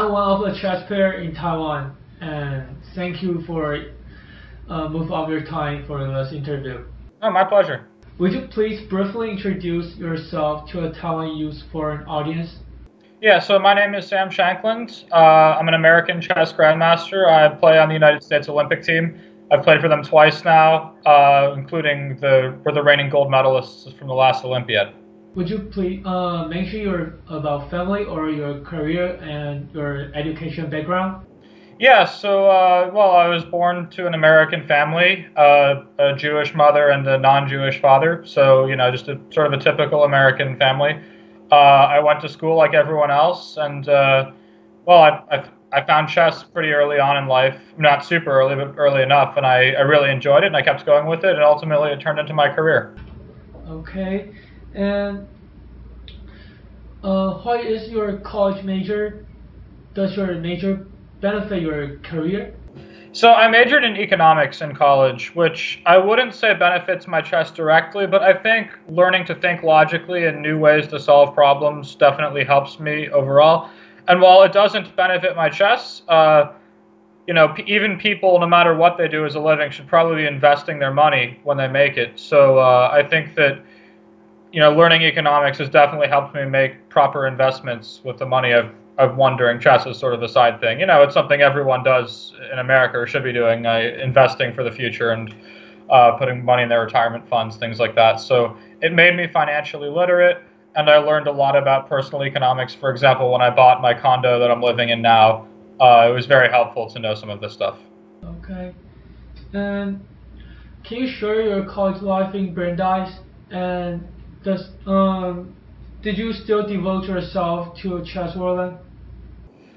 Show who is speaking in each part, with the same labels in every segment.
Speaker 1: I'm one of the chess players in Taiwan, and thank you for most of your time for this interview.
Speaker 2: Oh, my pleasure.
Speaker 1: Would you please briefly introduce yourself to a Taiwan youth foreign audience?
Speaker 2: Yeah, so my name is Sam Shankland. I'm an American chess grandmaster. I play on the United States Olympic team. I've played for them twice now, including we're the reigning gold medalists from the last Olympiad.
Speaker 1: Would you please mention your about family or your career and your education background?
Speaker 2: Yeah, so well, I was born to an American family, a Jewish mother and a non-Jewish father. So just a sort of a typical American family. I went to school like everyone else, and well, I found chess pretty early on in life. Not super early, but early enough, and I really enjoyed it, and I kept going with it, and ultimately it turned into my career.
Speaker 1: Okay, and what is your college major? Does your major benefit your career?
Speaker 2: So I majored in economics in college, which I wouldn't say benefits my chess directly, but I think learning to think logically and new ways to solve problems definitely helps me overall. And while it doesn't benefit my chess, even people, no matter what they do as a living, should probably be investing their money when they make it. So I think that learning economics has definitely helped me make proper investments with the money I've won during chess as sort of a side thing. It's something everyone does in America or should be doing, investing for the future and putting money in their retirement funds, things like that. So it made me financially literate, and I learned a lot about personal economics. For example, when I bought my condo that I'm living in now, it was very helpful to know some of this stuff.
Speaker 1: Okay. And can you share your college life in Brandeis? And did you still devote yourself to chess world?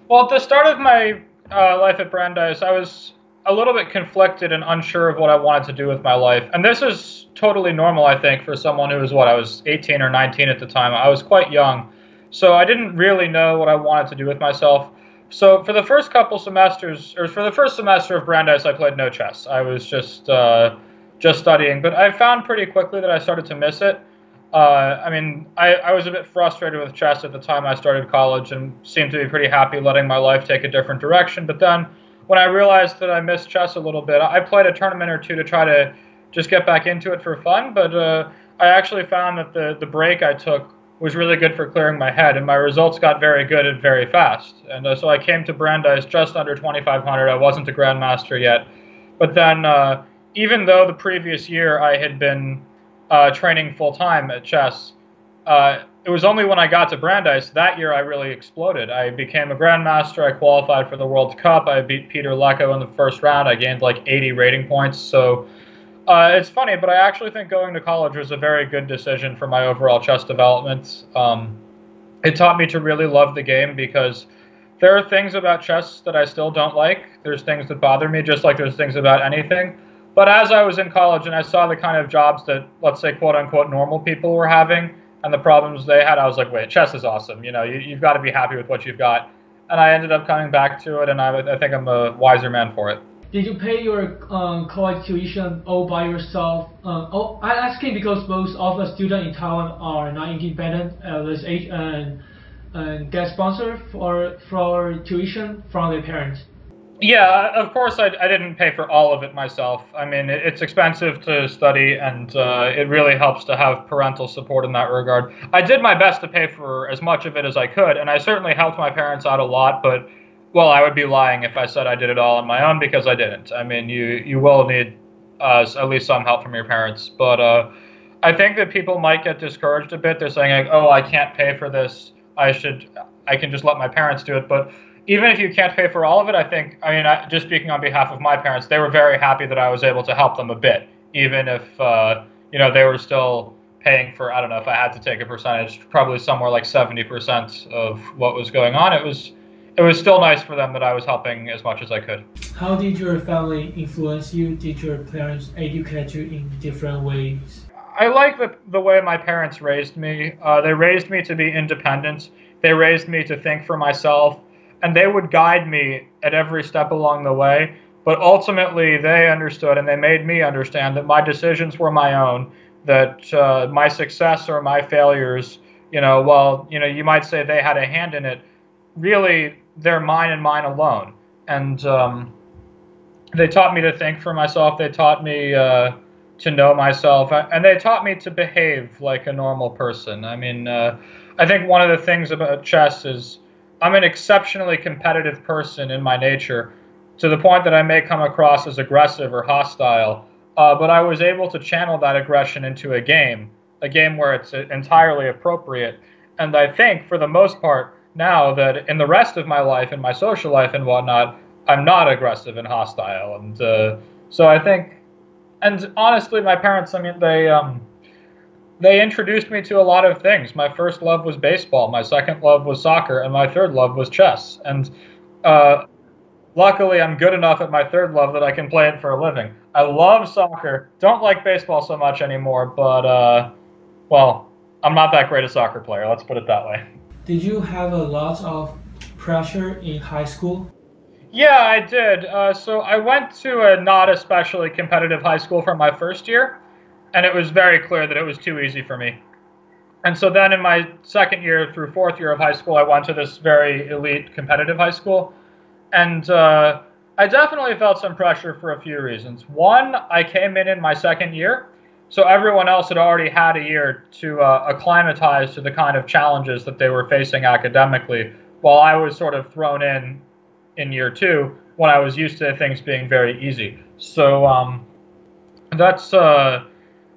Speaker 2: Well, at the start of my life at Brandeis, I was a little bit conflicted and unsure of what I wanted to do with my life. And this is totally normal, I think, for someone who was, I was 18 or 19 at the time. I was quite young. So I didn't really know what I wanted to do with myself. So for the first couple semesters, or for the first semester of Brandeis, I played no chess. I was just studying. But I found pretty quickly that I started to miss it. I was a bit frustrated with chess at the time I started college and seemed to be pretty happy letting my life take a different direction. But then when I realized that I missed chess a little bit, I played a tournament or two to try to just get back into it for fun. But I actually found that the break I took was really good for clearing my head, and my results got very good and very fast. And so I came to Brandeis just under 2,500. I wasn't a grandmaster yet. But then even though the previous year I had been training full-time at chess, it was only when I got to Brandeis that year I really exploded. I became a grandmaster. I qualified for the World Cup. I beat Peter Lecco in the first round. I gained like 80 rating points. So it's funny, but I actually think going to college was a very good decision for my overall chess development. It taught me to really love the game because there are things about chess that I still don't like. There's things that bother me, just like there's things about anything. But as I was in college and I saw the kind of jobs that, let's say, quote-unquote, normal people were having and the problems they had, I was like, wait, chess is awesome. You've got to be happy with what you've got. And I ended up coming back to it, and I think I'm a wiser man for it.
Speaker 1: Did you pay your college tuition all by yourself? I'm asking because most of the students in Taiwan are not independent at this age and get sponsored for tuition from their parents.
Speaker 2: Yeah, of course I didn't pay for all of it myself. I mean, it's expensive to study, and it really helps to have parental support in that regard. I did my best to pay for as much of it as I could, and I certainly helped my parents out a lot, but, well, I would be lying if I said I did it all on my own, because I didn't. I mean, you will need at least some help from your parents, but I think that people might get discouraged a bit. They're saying, like, oh, I can't pay for this. I can just let my parents do it, but even if you can't pay for all of it, just speaking on behalf of my parents, they were very happy that I was able to help them a bit, even if, they were still paying for, I don't know, if I had to take a percentage, probably somewhere like 70% of what was going on. It was still nice for them that I was helping as much as I could.
Speaker 1: How did your family influence you? Did your parents educate you in different ways?
Speaker 2: I like the way my parents raised me. They raised me to be independent. They raised me to think for myself. And they would guide me at every step along the way. But ultimately, they understood and they made me understand that my decisions were my own, that my success or my failures, while you might say they had a hand in it, really they're mine and mine alone. And they taught me to think for myself. They taught me to know myself, and they taught me to behave like a normal person. I mean, I think one of the things about chess is I'm an exceptionally competitive person in my nature, to the point that I may come across as aggressive or hostile. But I was able to channel that aggression into a game where it's entirely appropriate. And I think, for the most part, now that in the rest of my life, in my social life and whatnot, I'm not aggressive and hostile. And so I think, and honestly, my parents, I mean, they introduced me to a lot of things. My first love was baseball. My second love was soccer, and my third love was chess. And uh, luckily, I'm good enough at my third love that I can play it for a living. I love soccer. Don't like baseball so much anymore, but well, I'm not that great a soccer player. Let's put it that way.
Speaker 1: Did you have a lot of pressure in high school?
Speaker 2: Yeah, I did. So I went to a not especially competitive high school for my first year, and it was very clear that it was too easy for me. And so then in my second year through fourth year of high school, I went to this very elite competitive high school. And I definitely felt some pressure for a few reasons. One, I came in my second year, so everyone else had already had a year to acclimatize to the kind of challenges that they were facing academically, while I was sort of thrown in year two when I was used to things being very easy. So that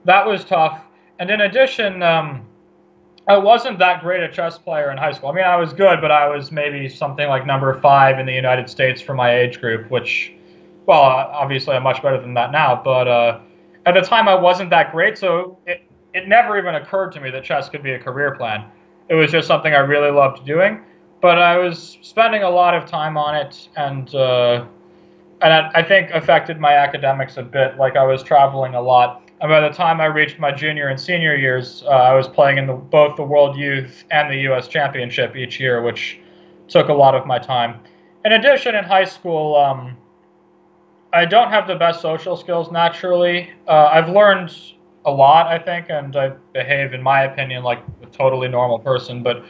Speaker 2: was tough. And in addition, I wasn't that great a chess player in high school. I mean, I was good, but I was maybe something like number 5 in the United States for my age group, which, well, obviously I'm much better than that now. But at the time, I wasn't that great, so it never even occurred to me that chess could be a career plan. It was just something I really loved doing. But I was spending a lot of time on it, and I think affected my academics a bit. Like, I was traveling a lot. And by the time I reached my junior and senior years, I was playing in both the World Youth and the U.S. Championship each year, which took a lot of my time. In addition, in high school, I don't have the best social skills naturally. I've learned a lot, I think, and I behave, in my opinion, like a totally normal person. But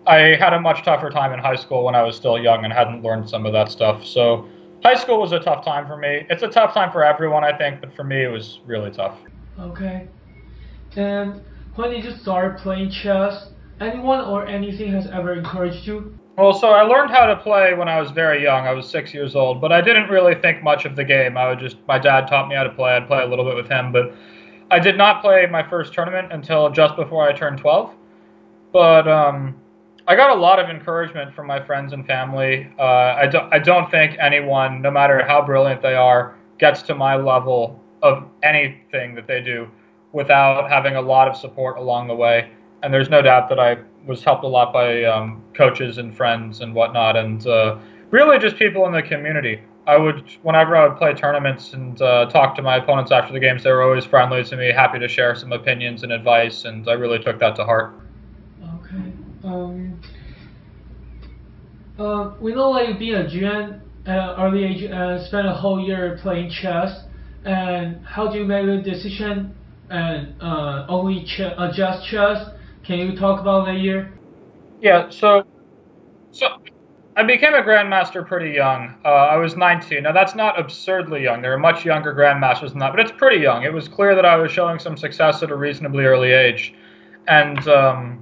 Speaker 2: I had a much tougher time in high school when I was still young and hadn't learned some of that stuff. So high school was a tough time for me. It's a tough time for everyone, I think, but for me, it was really tough.
Speaker 1: Okay. And when did you start playing chess? Anyone or anything has ever encouraged you?
Speaker 2: Well, so I learned how to play when I was very young. I was 6 years old, but I didn't really think much of the game. My dad taught me how to play. I'd play a little bit with him, but I did not play my first tournament until just before I turned 12. But I got a lot of encouragement from my friends and family. I don't think anyone, no matter how brilliant they are, gets to my level of anything that they do without having a lot of support along the way. And there's no doubt that I was helped a lot by coaches and friends and whatnot, and really just people in the community. Whenever I would play tournaments and talk to my opponents after the games, they were always friendly to me, happy to share some opinions and advice, and I really took that to heart.
Speaker 1: Okay. We know like being a GN at early age and spent a whole year playing chess. And how do you make a decision and only just chess? Can you talk about that year?
Speaker 2: Yeah, so I became a grandmaster pretty young. I was 19. Now that's not absurdly young. There are much younger grandmasters than that, but it's pretty young. It was clear that I was showing some success at a reasonably early age, and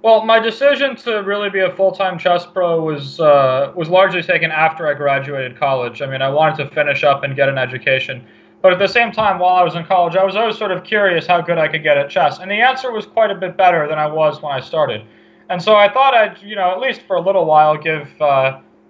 Speaker 2: well, my decision to really be a full-time chess pro was largely taken after I graduated college. I mean, I wanted to finish up and get an education. But at the same time, while I was in college, I was always sort of curious how good I could get at chess. And the answer was quite a bit better than I was when I started. And so I thought I'd, at least for a little while, give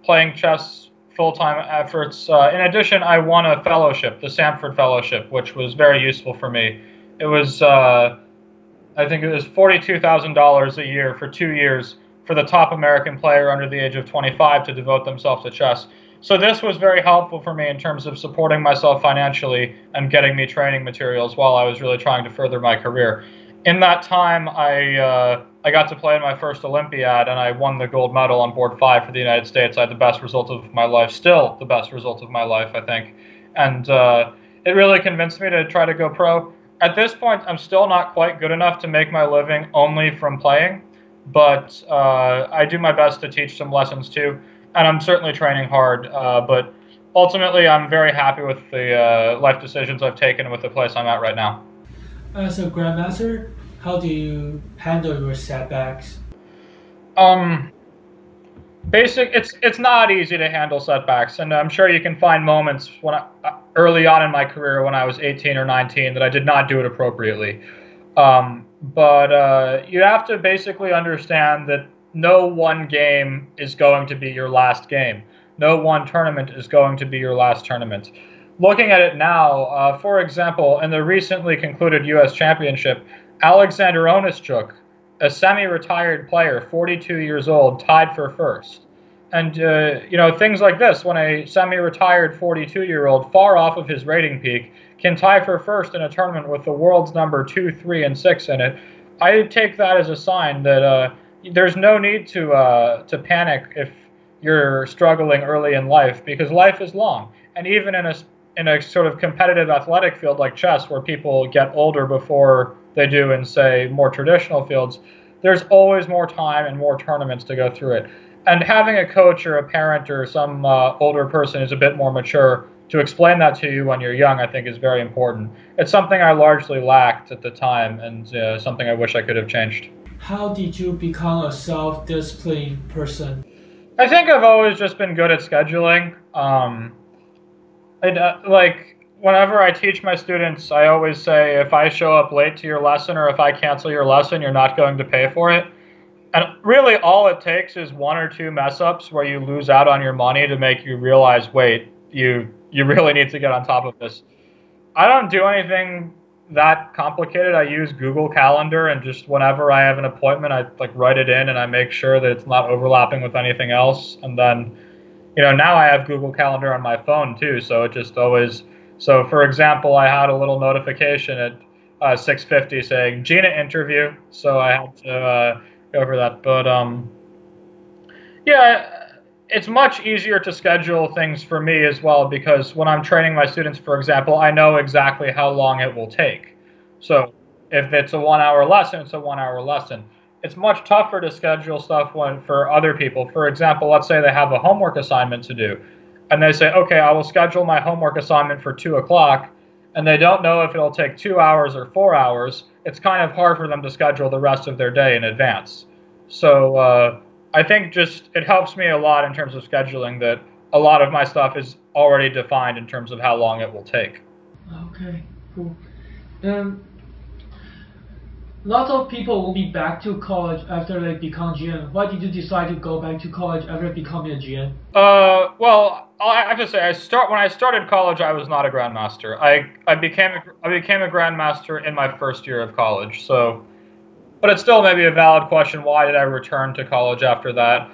Speaker 2: playing chess full-time efforts. In addition, I won a fellowship, the Sanford Fellowship, which was very useful for me. It was, I think it was $42,000 a year for 2 years for the top American player under the age of 25 to devote themselves to chess. So this was very helpful for me in terms of supporting myself financially and getting me training materials while I was really trying to further my career. In that time, I got to play in my first Olympiad, and I won the gold medal on board 5 for the United States. I had the best result of my life, still the best result of my life, I think. And it really convinced me to try to go pro. At this point, I'm still not quite good enough to make my living only from playing, but I do my best to teach some lessons too, and I'm certainly training hard. But ultimately, I'm very happy with the life decisions I've taken and with the place I'm at right now.
Speaker 1: As a grandmaster, how do you handle your setbacks?
Speaker 2: Um, it's not easy to handle setbacks, and I'm sure you can find moments early on in my career when I was 18 or 19 that I did not do it appropriately. But you have to basically understand that no one game is going to be your last game. No one tournament is going to be your last tournament. Looking at it now, for example, in the recently concluded U.S. Championship, Alexander Onischuk, a semi-retired player, 42 years old, tied for first. And, things like this, when a semi-retired 42-year-old, far off of his rating peak, can tie for first in a tournament with the world's number 2, 3, and 6 in it, I take that as a sign that there's no need to panic if you're struggling early in life, because life is long. And even in a sort of competitive athletic field like chess, where people get older before they do in, say, more traditional fields, there's always more time and more tournaments to go through it. And having a coach or a parent or some older person who's a bit more mature to explain that to you when you're young, I think, is very important. It's something I largely lacked at the time, and something I wish I could have changed.
Speaker 1: How did you become a self-disciplined person?
Speaker 2: I think I've always just been good at scheduling. Whenever I teach my students, I always say, if I show up late to your lesson or if I cancel your lesson, you're not going to pay for it. And really, all it takes is 1 or 2 mess ups where you lose out on your money to make you realize, wait, you really need to get on top of this. I don't do anything that complicated. I use Google Calendar, and just whenever I have an appointment, I write it in and I make sure that it's not overlapping with anything else. And then, now I have Google Calendar on my phone too, so it just always. So, for example, I had a little notification at 6:50 saying Gina interview, so I had to go over that. But it's much easier to schedule things for me as well, because when I'm training my students, for example, I know exactly how long it will take. So if it's a 1-hour lesson, it's a 1-hour lesson. It's much tougher to schedule stuff for other people. For example, let's say they have a homework assignment to do, and they say, okay, I will schedule my homework assignment for 2 o'clock, and they don't know if it'll take 2 hours or 4 hours. It's kind of hard for them to schedule the rest of their day in advance. So I think just it helps me a lot in terms of scheduling that a lot of my stuff is already defined in terms of how long it will take.
Speaker 1: Okay, cool. Lots of people will be back to college after they become GM. Why did you decide to go back to college after becoming a GM?
Speaker 2: Well, I have to say, when I started college, I was not a grandmaster. I became a grandmaster in my first year of college. So, but it's still maybe a valid question. Why did I return to college after that?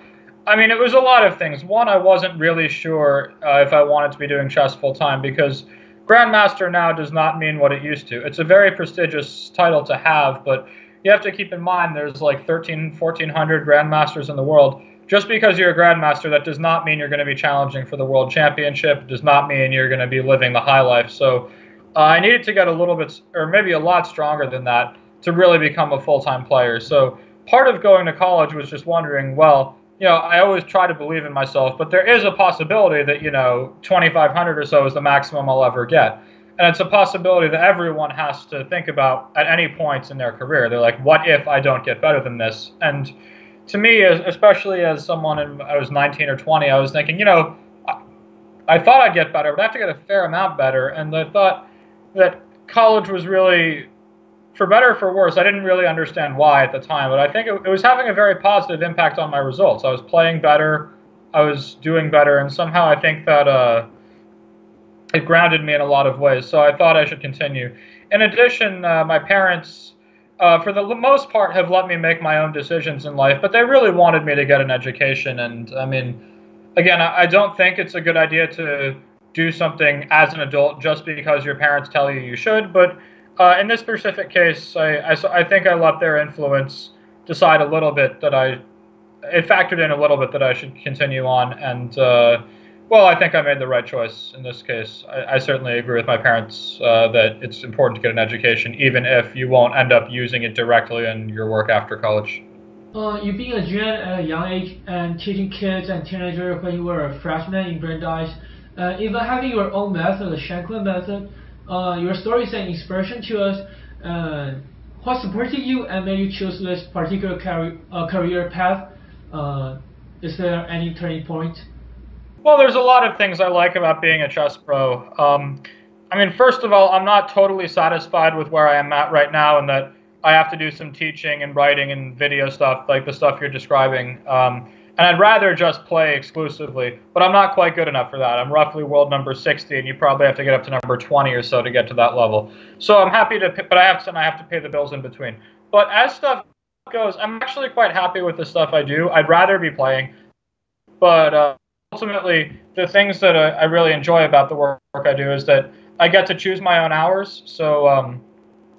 Speaker 2: I mean, it was a lot of things. One, I wasn't really sure if I wanted to be doing chess full time, because Grandmaster now does not mean what it used to. It's a very prestigious title to have, but you have to keep in mind there's like 1,400 Grandmasters in the world. Just because you're a Grandmaster, that does not mean you're going to be challenging for the World Championship. It does not mean you're going to be living the high life. So I needed to get a little bit, or maybe a lot stronger than that, to really become a full-time player. So part of going to college was just wondering, well, I always try to believe in myself, but there is a possibility that, 2,500 or so is the maximum I'll ever get. And it's a possibility that everyone has to think about at any point in their career. They're like, what if I don't get better than this? And to me, especially as someone, I was 19 or 20, I was thinking, I thought I'd get better, but I have to get a fair amount better. And I thought that college was really, for better or for worse, I didn't really understand why at the time, but I think it was having a very positive impact on my results. I was playing better, I was doing better, and somehow I think that it grounded me in a lot of ways, so I thought I should continue. In addition, my parents, for the most part, have let me make my own decisions in life, but they really wanted me to get an education, and I mean, again, I don't think it's a good idea to do something as an adult just because your parents tell you should, but in this specific case, I think I let their influence decide a little bit that it factored in a little bit that I should continue on, and I think I made the right choice in this case. I certainly agree with my parents that it's important to get an education, even if you won't end up using it directly in your work after college.
Speaker 1: You being a junior at a young age and teaching kids and teenagers when you were a freshman in Brandeis, even having your own method, the Shankland method, your story is an inspiration to us. What supported you and made you choose this particular career path? Is there any turning point?
Speaker 2: Well, there's a lot of things I like about being a chess pro. I mean, first of all, I'm not totally satisfied with where I am at right now, and that I have to do some teaching and writing and video stuff, like the stuff you're describing. And I'd rather just play exclusively, but I'm not quite good enough for that. I'm roughly world number 60, and you probably have to get up to number 20 or so to get to that level. So I'm happy to, but I have to pay the bills in between. But as stuff goes, I'm actually quite happy with the stuff I do. I'd rather be playing, but ultimately, the things that I really enjoy about the work I do is that I get to choose my own hours. So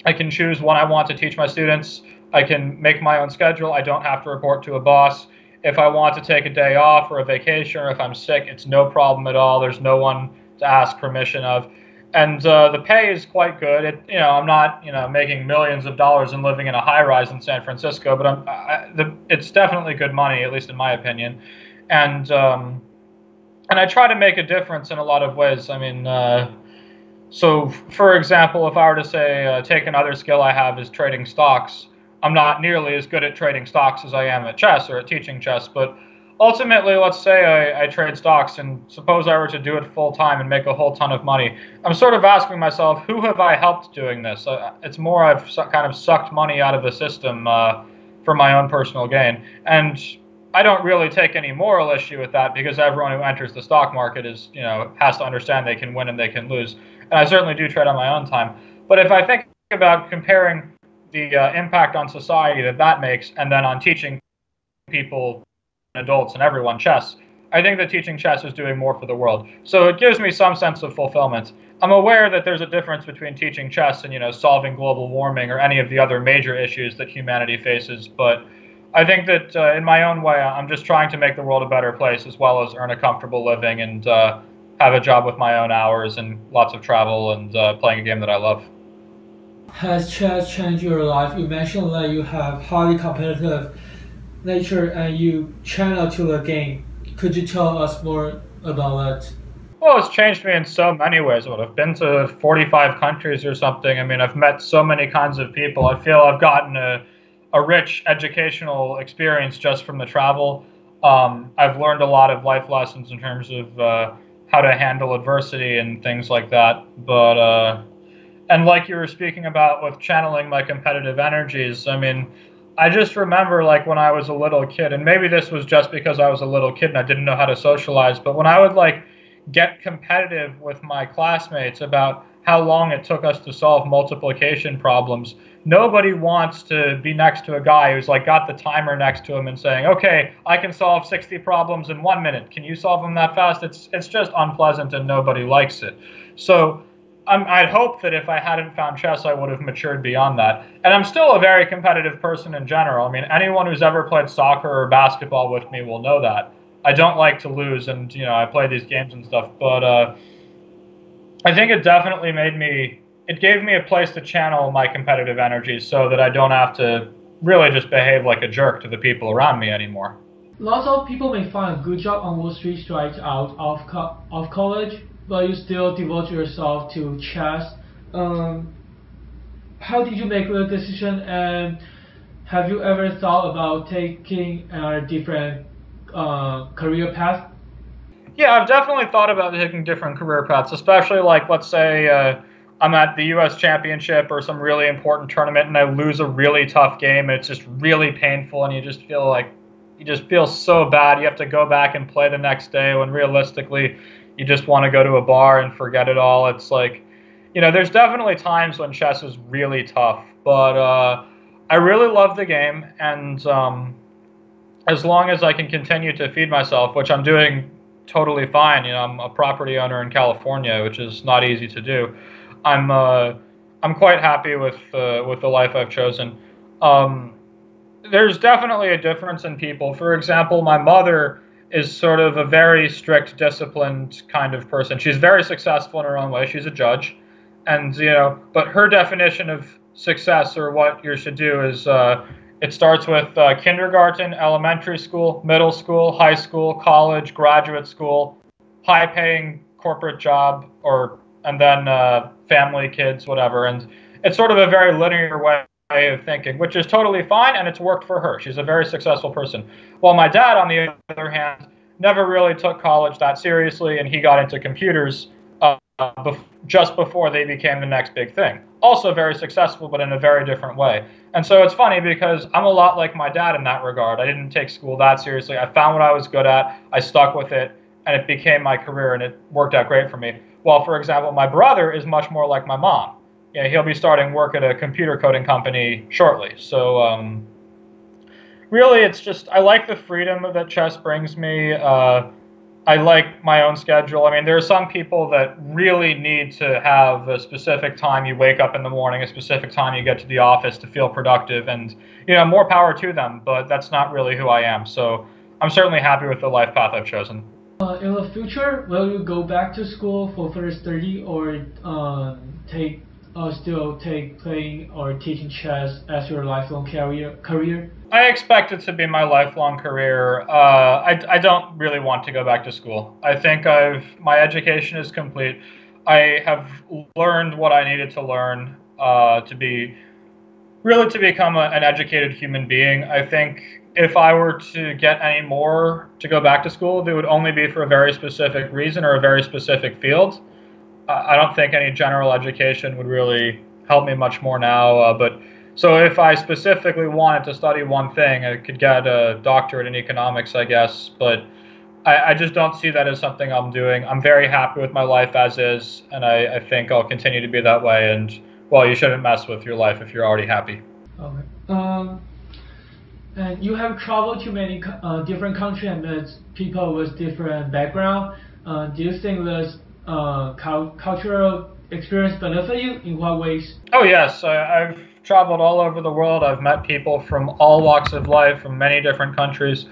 Speaker 2: I can choose when I want to teach my students. I can make my own schedule. I don't have to report to a boss. If I want to take a day off or a vacation, or if I'm sick, it's no problem at all. There's no one to ask permission of. And the pay is quite good. I'm not, making millions of dollars and living in a high-rise in San Francisco, but it's definitely good money, at least in my opinion. And I try to make a difference in a lot of ways. I mean, so for example, if I were to say take another skill I have is trading stocks, I'm not nearly as good at trading stocks as I am at chess or at teaching chess. But ultimately, let's say I trade stocks, and suppose I were to do it full time and make a whole ton of money. I'm sort of asking myself, who have I helped doing this? It's more I've kind of sucked money out of the system for my own personal gain. And I don't really take any moral issue with that, because everyone who enters the stock market has to understand they can win and they can lose. And I certainly do trade on my own time. But if I think about comparing the impact on society that makes, and then on teaching people, adults and everyone chess, I think that teaching chess is doing more for the world. So it gives me some sense of fulfillment. I'm aware that there's a difference between teaching chess and solving global warming or any of the other major issues that humanity faces, but I think that in my own way, I'm just trying to make the world a better place, as well as earn a comfortable living and have a job with my own hours and lots of travel and playing a game that I love.
Speaker 1: Has chess changed your life? You mentioned that you have highly competitive nature and you channel to the game. Could you tell us more about that?
Speaker 2: Well, it's changed me in so many ways. I've been to 45 countries or something. I mean, I've met so many kinds of people. I feel I've gotten a rich educational experience just from the travel. I've learned a lot of life lessons in terms of how to handle adversity and things like that. But and like you were speaking about with channeling my competitive energies, I mean, I just remember like when I was a little kid, and maybe this was just because I was a little kid and I didn't know how to socialize, but when I would like get competitive with my classmates about how long it took us to solve multiplication problems, nobody wants to be next to a guy who's like got the timer next to him and saying, okay, I can solve 60 problems in 1 minute. Can you solve them that fast? It's just unpleasant and nobody likes it. So I'd hope that if I hadn't found chess, I would have matured beyond that. And I'm still a very competitive person in general. I mean, anyone who's ever played soccer or basketball with me will know that. I don't like to lose, and I play these games and stuff, but I think it definitely it gave me a place to channel my competitive energies so that I don't have to really just behave like a jerk to the people around me anymore.
Speaker 1: Lots of people may find a good job on Wall Street straight out of college, but you still devote yourself to chess. How did you make the decision, and have you ever thought about taking a different career path?
Speaker 2: Yeah, I've definitely thought about taking different career paths, especially like, let's say I'm at the U.S. Championship or some really important tournament and I lose a really tough game and it's just really painful and you just feel so bad. You have to go back and play the next day when realistically you just want to go to a bar and forget it all. It's like, there's definitely times when chess is really tough, but I really love the game, and as long as I can continue to feed myself, which I'm doing totally fine. I'm a property owner in California, which is not easy to do. I'm quite happy with the life I've chosen. There's definitely a difference in people. For example, my mother is sort of a very strict, disciplined kind of person. She's very successful in her own way. She's a judge, and but her definition of success or what you should do is It starts with kindergarten, elementary school, middle school, high school, college, graduate school, high-paying corporate job, and then family, kids, whatever. And it's sort of a very linear way of thinking, which is totally fine, and it's worked for her. She's a very successful person. While my dad, on the other hand, never really took college that seriously, and he got into computers just before they became the next big thing. Also very successful, but in a very different way. And so it's funny because I'm a lot like my dad in that regard. I didn't take school that seriously. I found what I was good at, I stuck with it, and it became my career, and it worked out great for me. While, for example, my brother is much more like my mom. You know, he'll be starting work at a computer coding company shortly. So really, it's just, I like the freedom that chess brings me. I like my own schedule. I mean, there are some people that really need to have a specific time you wake up in the morning, a specific time you get to the office to feel productive, and, you know, more power to them, but that's not really who I am. So I'm certainly happy with the life path I've chosen.
Speaker 1: In the future, will you go back to school for further study, or still take playing or teaching chess as your lifelong career?
Speaker 2: I expect it to be my lifelong career. I don't really want to go back to school. I think my education is complete. I have learned what I needed to learn to become an educated human being. I think if I were to get any more to go back to school, it would only be for a very specific reason or a very specific field. I don't think any general education would really help me much more now. But so if I specifically wanted to study one thing, I could get a doctorate in economics, I guess. But I just don't see that as something I'm doing. I'm very happy with my life as is, and I think I'll continue to be that way. And, well, you shouldn't mess with your life if you're already happy.
Speaker 1: Okay. And you have traveled to many different countries and met people with different background. Do you think this cultural experience benefit you? In what ways?
Speaker 2: Oh, yes. I've traveled all over the world. I've met people from all walks of life, from many different countries.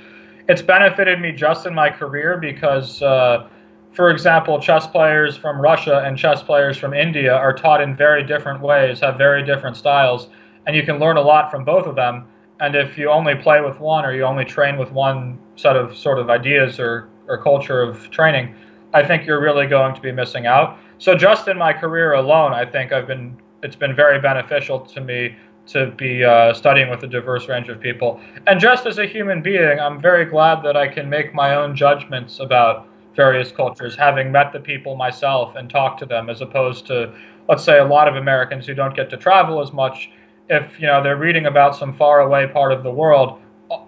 Speaker 2: It's benefited me just in my career because, for example, chess players from Russia and chess players from India are taught in very different ways, have very different styles, and you can learn a lot from both of them. And if you only play with one, or you only train with one set of sort of ideas or culture of training, I think you're really going to be missing out. So just in my career alone, I think it's been very beneficial to me to be studying with a diverse range of people. And just as a human being, I'm very glad that I can make my own judgments about various cultures, having met the people myself and talked to them, as opposed to, let's say, a lot of Americans who don't get to travel as much. If, you know, they're reading about some faraway part of the world,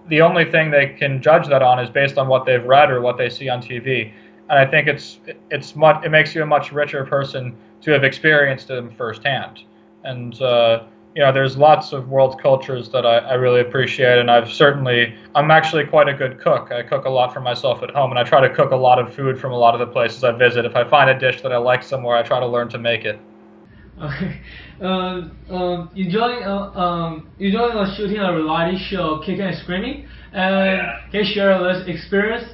Speaker 2: the only thing they can judge that on is based on what they've read or what they see on TV. And I think it makes you a much richer person to have experienced them firsthand. And you know, there's lots of world cultures that I really appreciate, and I'm actually quite a good cook. I cook a lot for myself at home, and I try to cook a lot of food from a lot of the places I visit. If I find a dish that I like somewhere, I try to learn to make it.
Speaker 1: Okay. You joined shooting a reality show, Kicking and Screaming, and can you share this experience?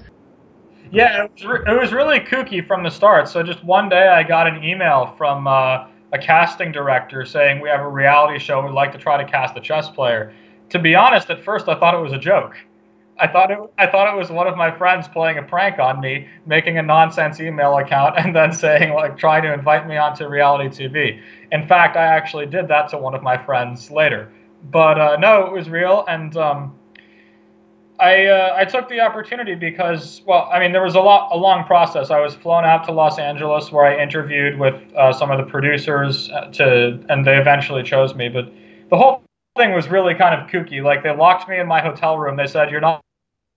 Speaker 2: Yeah, it was really kooky from the start. So just one day I got an email from a casting director saying, we have a reality show, we'd like to try to cast a chess player. To be honest, at first I thought it was a joke. I thought it was one of my friends playing a prank on me, making a nonsense email account and then saying, like, trying to invite me onto reality TV. In fact, I actually did that to one of my friends later. But no, it was real, and I took the opportunity because, well, I mean, there was a long process. I was flown out to Los Angeles where I interviewed with some of the producers and they eventually chose me. But the whole thing was really kind of kooky. Like, they locked me in my hotel room. They said, you're not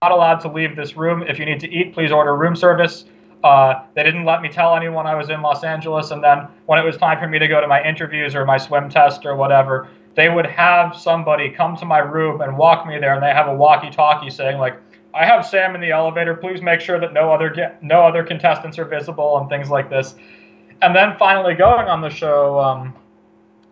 Speaker 2: allowed to leave this room. If you need to eat, please order room service. They didn't let me tell anyone I was in Los Angeles. And then when it was time for me to go to my interviews or my swim test or whatever, they would have somebody come to my room and walk me there, and they have a walkie-talkie saying, like, I have Sam in the elevator. Please make sure that no other contestants are visible and things like this. And then finally going on the show,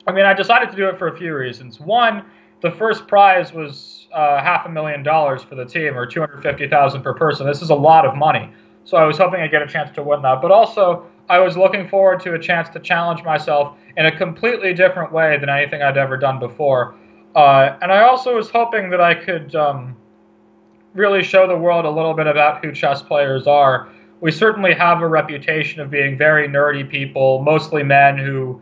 Speaker 2: I mean, I decided to do it for a few reasons. One, the first prize was $500,000 for the team, or $250,000 per person. This is a lot of money. So I was hoping I'd get a chance to win that. But also, I was looking forward to a chance to challenge myself in a completely different way than anything I'd ever done before. And I also was hoping that I could really show the world a little bit about who chess players are. We certainly have a reputation of being very nerdy people, mostly men who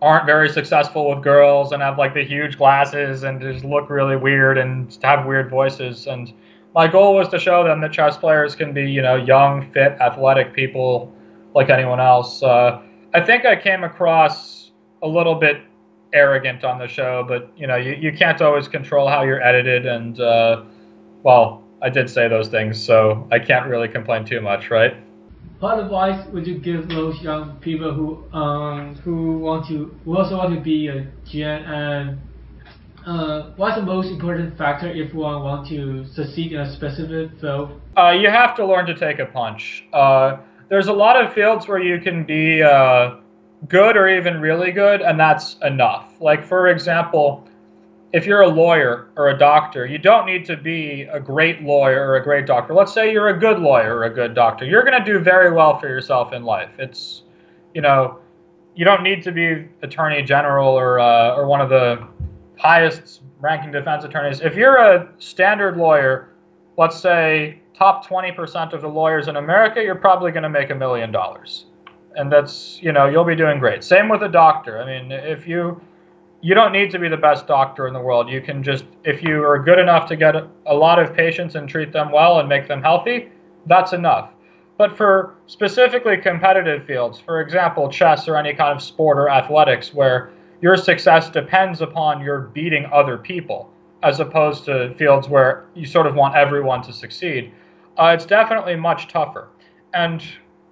Speaker 2: aren't very successful with girls and have like the huge glasses and just look really weird and have weird voices. And my goal was to show them that chess players can be, young, fit, athletic people like anyone else. I think I came across a little bit arrogant on the show, but you can't always control how you're edited. And well, I did say those things, so I can't really complain too much, right?
Speaker 1: What advice would you give those young people who also want to be a GM, and what's the most important factor if one wants to succeed in a specific field?
Speaker 2: You have to learn to take a punch. There's a lot of fields where you can be good or even really good, and that's enough. Like, for example, if you're a lawyer or a doctor, you don't need to be a great lawyer or a great doctor. Let's say you're a good lawyer or a good doctor. You're going to do very well for yourself in life. It's, you don't need to be attorney general or one of the highest ranking defense attorneys. If you're a standard lawyer, let's say top 20% of the lawyers in America, you're probably going to make $1 million. And that's, you'll be doing great. Same with a doctor. I mean, if you don't need to be the best doctor in the world. You can just, if you are good enough to get a lot of patients and treat them well and make them healthy, that's enough. But for specifically competitive fields, for example, chess or any kind of sport or athletics, where your success depends upon your beating other people, as opposed to fields where you sort of want everyone to succeed, it's definitely much tougher. And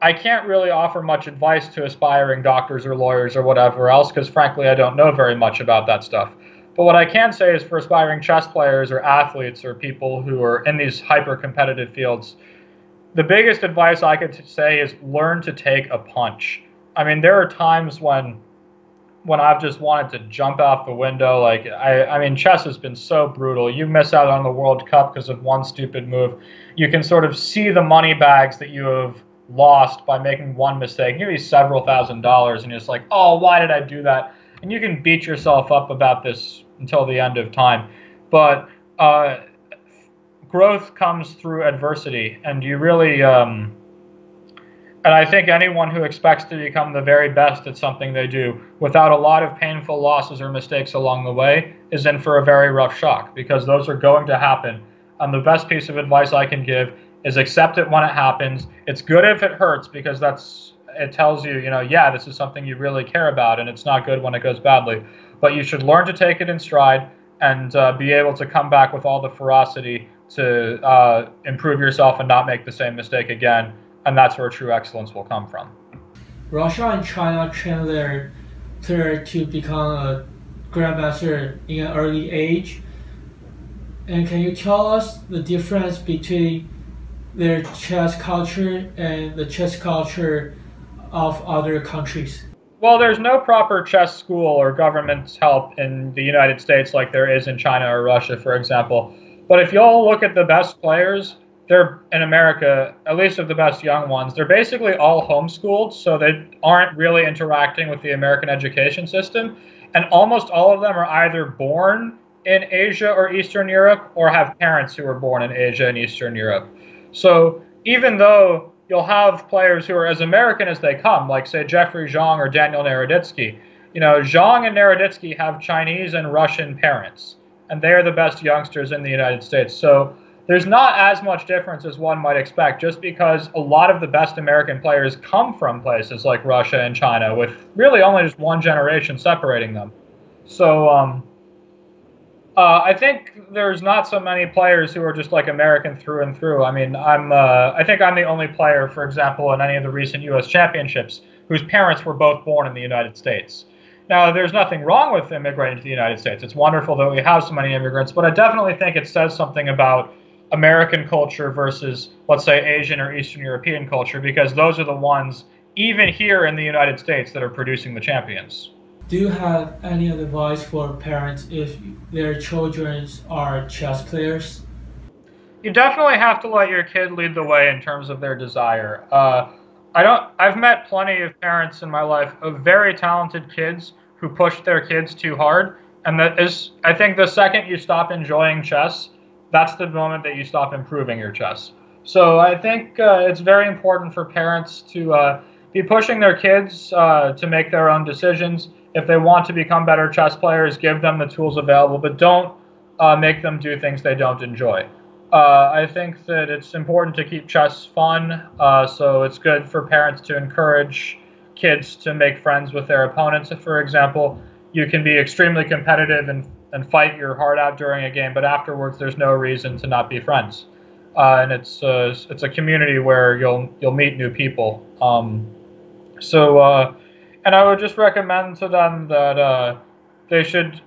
Speaker 2: I can't really offer much advice to aspiring doctors or lawyers or whatever else, because frankly, I don't know very much about that stuff. But what I can say is for aspiring chess players or athletes or people who are in these hyper-competitive fields, the biggest advice I could say is learn to take a punch. I mean, there are times when I've just wanted to jump out the window. Like, I mean, chess has been so brutal. You miss out on the World Cup because of one stupid move. You can sort of see the money bags that you have lost by making one mistake, maybe several $1,000s, and you're just like, oh, why did I do that? And you can beat yourself up about this until the end of time. But growth comes through adversity, and you really, and I think anyone who expects to become the very best at something they do without a lot of painful losses or mistakes along the way is in for a very rough shock, because those are going to happen. And the best piece of advice I can give is accept it when it happens. It's good if it hurts, because it tells you, yeah, this is something you really care about, and it's not good when it goes badly. But you should learn to take it in stride and be able to come back with all the ferocity to improve yourself and not make the same mistake again. And that's where true excellence will come from.
Speaker 1: Russia and China train their player to become a grandmaster in an early age. And can you tell us the difference between their chess culture and the chess culture of other countries?
Speaker 2: Well, there's no proper chess school or government help in the United States like there is in China or Russia, for example. But if you'll look at the best players, they're in America, at least of the best young ones, they're basically all homeschooled, so they aren't really interacting with the American education system. And almost all of them are either born in Asia or Eastern Europe or have parents who were born in Asia and Eastern Europe. So even though you'll have players who are as American as they come, like, say, Jeffrey Zhang or Daniel Naroditsky, Zhang and Naroditsky have Chinese and Russian parents, and they are the best youngsters in the United States. So there's not as much difference as one might expect, just because a lot of the best American players come from places like Russia and China, with really only just one generation separating them. So I think there's not so many players who are just like American through and through. I mean, I think I'm the only player, for example, in any of the recent U.S. championships whose parents were both born in the United States. Now, there's nothing wrong with immigrating to the United States. It's wonderful that we have so many immigrants, but I definitely think it says something about American culture versus, let's say, Asian or Eastern European culture, because those are the ones, even here in the United States, that are producing the champions.
Speaker 1: Do you have any advice for parents if their children are chess players?
Speaker 2: You definitely have to let your kid lead the way in terms of their desire. I've met plenty of parents in my life of very talented kids who pushed their kids too hard, And that is, I think, the second you stop enjoying chess, that's the moment that you stop improving your chess. So I think it's very important for parents to be pushing their kids to make their own decisions. If they want to become better chess players, give them the tools available, but don't make them do things they don't enjoy. I think that it's important to keep chess fun, so it's good for parents to encourage kids to make friends with their opponents. If, for example, you can be extremely competitive and fight your heart out during a game, but afterwards there's no reason to not be friends. And it's a community where you'll meet new people. And I would just recommend to them that they should,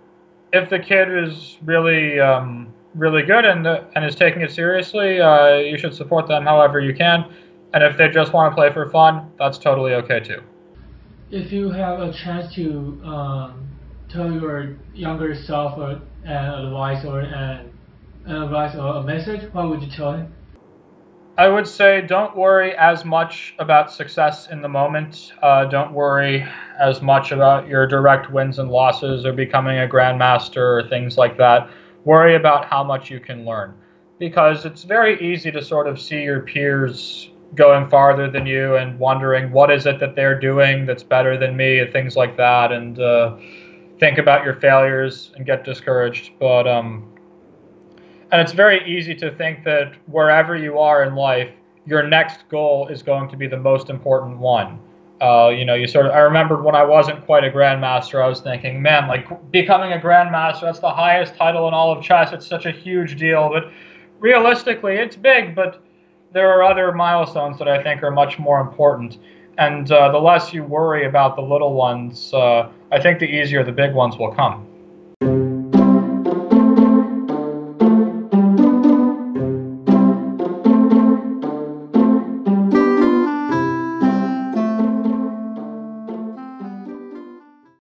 Speaker 2: if the kid is really good and is taking it seriously, you should support them however you can. And if they just want to play for fun, that's totally okay too.
Speaker 1: If you have a chance to tell your younger self an advice or a message, what would you tell him?
Speaker 2: I would say don't worry as much about success in the moment. Don't worry as much about your direct wins and losses or becoming a grandmaster or things like that. Worry about how much you can learn, because it's very easy to sort of see your peers going farther than you and wondering what is it that they're doing that's better than me and things like that, and think about your failures and get discouraged. But and it's very easy to think that wherever you are in life, your next goal is going to be the most important one. I remembered when I wasn't quite a grandmaster, I was thinking, man, like becoming a grandmaster, that's the highest title in all of chess. It's such a huge deal. But realistically, it's big, but there are other milestones that I think are much more important. And the less you worry about the little ones, I think the easier the big ones will come.